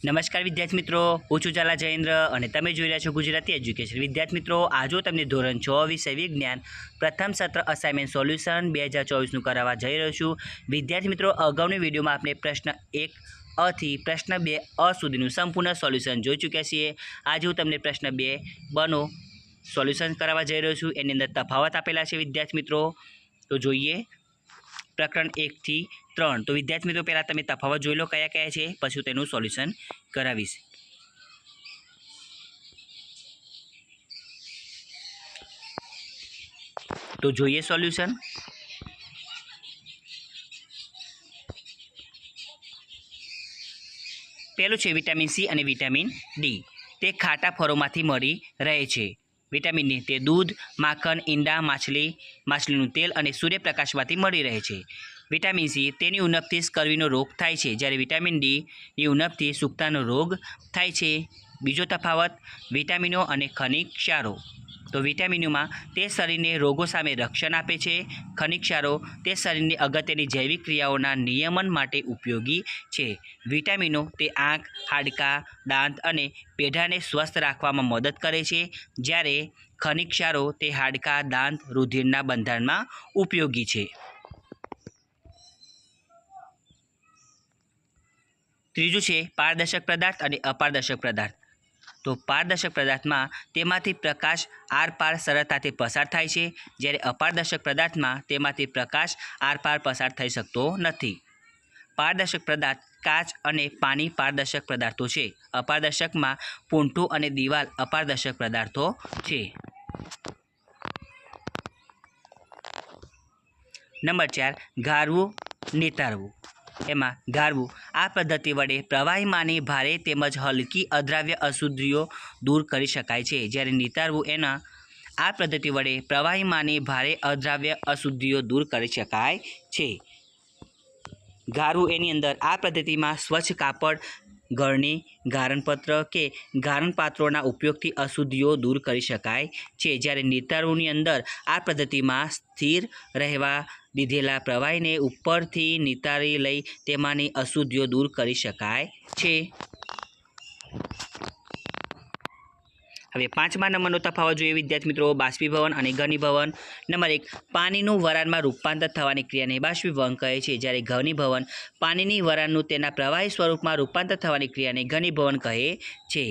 નમસ્કાર વિદ્યાર્થી મિત્રો, હું છું ઝાલા જયેન્દ્ર અને તમે જોઈ રહ્યા છો ગુજરાતી એજ્યુકેશન. વિદ્યાર્થી મિત્રો, આજે તમને ધોરણ 6 વિષય વિજ્ઞાન પ્રથમ સત્ર અસાઇનમેન્ટ સોલ્યુશન 2024નું કરાવવા જઈ રહ્યો છું. વિદ્યાર્થી મિત્રો, અગાઉની વિડીયોમાં આપણે પ્રશ્ન 1 થી પ્રશ્ન 2 સુધીનું સંપૂર્ણ સોલ્યુશન જોઈ ચૂક્યા છીએ. આજે હું તમને પ્રશ્ન 2 બનો સોલ્યુશન કરાવવા જઈ રહ્યો છું. એની અંદર તફાવત આપેલા છે વિદ્યાર્થી મિત્રો, તો જોઈએ પ્રકરણ 1 થી 3. તો વિદ્યાર્થી મિત્રો, પહેલાં તમે તફાવત જોઈ લો કયા કયા છે, પછી તેનું સોલ્યુશન કરાવીશ. તો જોઈએ સોલ્યુશન. પહેલું છે વિટામિન સી અને વિટામિન ડી. તે ખાટા ફળોમાંથી મળી રહે છે. વિટામિન ડી તે દૂધ, માખણ, ઈંડા, માછલીનું તેલ અને સૂર્યપ્રકાશમાંથી મળી રહે છે. વિટામિન સી તેની ઉણપથી સ્કર્વીનો રોગ થાય છે, જ્યારે વિટામિન ડીની ઉણપથી સુક્તાનો રોગ થાય છે. બીજો તફાવત વિટામિનો અને ખનિજ ક્ષારો. તો વિટામિનોમાં તે શરીરને રોગો સામે રક્ષણ આપે છે. ખનિજ ક્ષારો તે શરીરની અગત્યની જૈવિક ક્રિયાઓના નિયમન માટે ઉપયોગી છે. વિટામિનો તે આંખ, હાડકાં, દાંત અને પેઢાને સ્વસ્થ રાખવામાં મદદ કરે છે, જ્યારે ખનિજ ક્ષારો તે હાડકાં, દાંત, રુધિરના બંધારણમાં ઉપયોગી છે. ત્રીજું છે પારદર્શક પદાર્થ અને અપારદર્શક પદાર્થ. તો પારદર્શક પદાર્થમાં તેમાંથી પ્રકાશ આરપાર સરળતાથી પસાર થાય છે, જ્યારે અપારદર્શક પદાર્થમાં તેમાંથી પ્રકાશ આરપાર પસાર થઈ શકતો નથી. પારદર્શક પદાર્થ કાચ અને પાણી પારદર્શક પદાર્થો છે. અપારદર્શકમાં પૂંઠું અને દિવાલ અપારદર્શક પદાર્થો છે. નંબર 4 ગાળવું, નિતારવું. એમાં ગાળવું આ પદ્ધતિ વડે પ્રવાહીમાંની ભારે તેમજ હલકી અદ્રાવ્ય અશુદ્ધિઓ દૂર કરી શકાય છે, જ્યારે નિતારવું આ પદ્ધતિ વડે પ્રવાહીમાંની ભારે અદ્રાવ્ય અશુદ્ધિઓ દૂર કરી શકાય છે. ગાળવું એની અંદર આ પદ્ધતિમાં સ્વચ્છ કાપડ, ગળણી, ગારણપત્ર કે ગારણપાત્રોના ઉપયોગથી અશુદ્ધિઓ દૂર કરી શકાય છે, જ્યારે નિતારવુંની અંદર આ પદ્ધતિમાં સ્થિર રહેવા દીધેલા પ્રવાહીને ઉપરથી નિતારી લઈ તેમાંની અશુદ્ધિઓ દૂર કરી શકાય છે. હવે 5મા નંબરનો તફાવત જોઈએ વિદ્યાર્થી મિત્રો, બાષ્પીભવન અને ઘનીભવન. નંબર 1 પાણીનું વરાળમાં રૂપાંતર થવાની ક્રિયાને બાષ્પીભવન કહે છે, જ્યારે ઘનીભવન પાણીની વરાળનું તેના પ્રવાહી સ્વરૂપમાં રૂપાંતર થવાની ક્રિયાને ઘનીભવન કહે છે.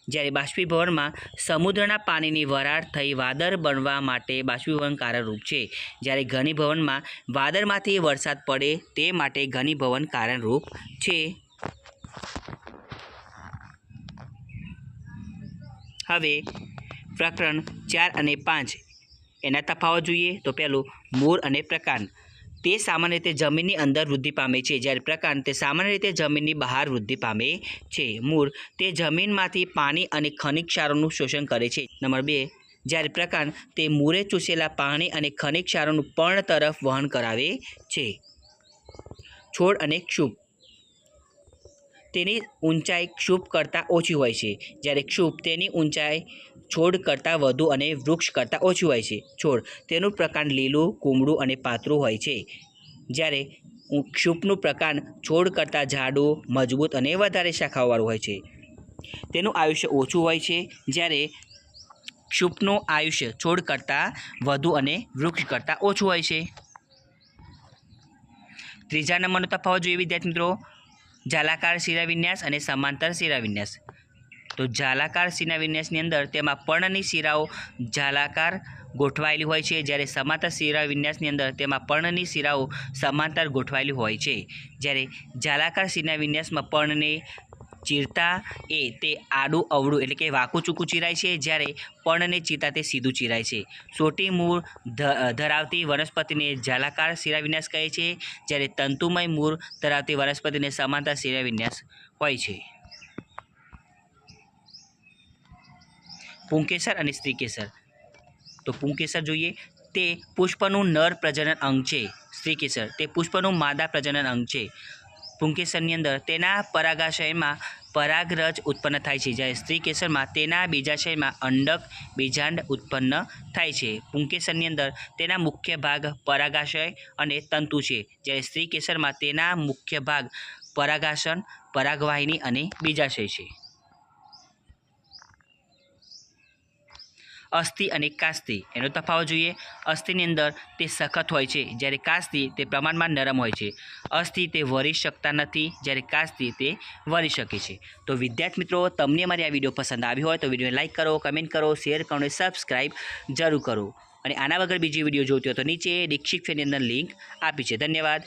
જ્યારે બાષ્પીભવનમાં સમુદ્રના પાણીની વરાળ થઈ વાદળ બનવા માટે બાષ્પીભવન કારણરૂપ છે, જ્યારે ઘનીભવનમાં વાદળમાંથી વરસાદ પડે તે માટે ઘનીભવન કારણરૂપ છે. હવે પ્રકરણ 4 અને 5 એના તફાવત જોઈએ. તો પહેલું મૂળ અને પ્રકાંડ. તે સામાન્ય રીતે જમીનની અંદર વૃદ્ધિ પામે છે, જ્યારે પ્રકાંડ તે સામાન્ય રીતે જમીનની બહાર વૃદ્ધિ પામે છે. મૂળ તે જમીનમાંથી પાણી અને ખનિજ ક્ષારોનું શોષણ કરે છે. નંબર 2 જ્યારે પ્રકાંડ તે મૂળે ચૂસેલા પાણી અને ખનિજ ક્ષારોનું પર્ણ તરફ વહન કરાવે છે. છોડ અને ક્ષુપ. તેની ઊંચાઈ ક્ષુપ કરતાં ઓછી હોય છે, જ્યારે ક્ષુપ તેની ઊંચાઈ છોડ કરતાં વધુ અને વૃક્ષ કરતાં ઓછી હોય છે. છોડ તેનું પ્રકાંડ લીલું, કુમળું અને પાતળું હોય છે, જ્યારે ક્ષુપનું પ્રકાંડ છોડ કરતાં જાડું, મજબૂત અને વધારે શાખાઓવાળું હોય છે. તેનું આયુષ્ય ઓછું હોય છે, જ્યારે ક્ષુપનું આયુષ્ય છોડ કરતાં વધુ અને વૃક્ષ કરતાં ઓછું હોય છે. 3જા નંબરનો તફાવત જોઈએ વિદ્યાર્થી મિત્રો, જાલાકાર શિરાવિન્યાસ અને સમાંતર શિરાવિન્યાસ. તો જાલાકાર શિરાવિન્યાસની અંદર તેમાં પર્ણની શિરાઓ જાલાકાર ગોઠવાયેલી હોય છે, જ્યારે સમાંતર શિરાવિન્યાસની અંદર તેમાં પર્ણની શિરાઓ સમાંતર ગોઠવાયેલી હોય છે. જ્યારે જાલાકાર શિરાવિન્યાસમાં પર્ણને ચીરતા તે આડું અવળું એટલે કે વાંકું ચૂકું ચીરાય છે, જ્યારે પર્ણને ચીરતા તે સીધું ચીરાય છે. સોટી મૂળ ધરાવતી વનસ્પતિને જાલાકાર શિરાવિન્યાસ કહે છે, જ્યારે તંતુમય મૂળ ધરાવતી વનસ્પતિને સમાંતર શિરાવિન્યાસ હોય છે. પુંકેસર અને સ્ત્રીકેસર. તો પુંકેસર જોઈએ, તે પુષ્પનું નર પ્રજનન અંગ છે. સ્ત્રીકેસર તે પુષ્પનું માદા પ્રજનન અંગ છે. પુંકેસરની અંદર તેના પરાગાશયમાં પરાગરજ ઉત્પન્ન થાય છે, જ્યારે સ્ત્રીકેસરમાં તેના બીજાશયમાં અંડક બીજાંડ ઉત્પન્ન થાય છે. પુંકેસરની અંદર તેના મુખ્ય ભાગ પરાગાશય અને તંતુ છે, જ્યારે સ્ત્રીકેસરમાં તેના મુખ્ય ભાગ પરાગાસન, પરાગવાહિની અને બીજાશય છે. અસ્થિ અને કાસ્તિ એનો તફાવત જોઈએ. અસ્થિની અંદર તે સખત હોય છે, જ્યારે કાસ્તિ તે પ્રમાણમાં નરમ હોય છે. અસ્થિ તે વરી શકતા નથી, જ્યારે કાસ્તિ તે વરી શકે છે. તો વિદ્યાર્થી મિત્રો, તમને અમારી આ વિડીયો પસંદ આવ્યો હોય તો વિડીયોને લાઇક કરો, કમેન્ટ કરો, શેર કરો અને સબસ્ક્રાઈબ જરૂર કરો. અને આના વગર બીજી વિડીયો જોતી હોય તો નીચે ડિસ્ક્રિપ્શનની અંદર લિંક આપી છે. ધન્યવાદ.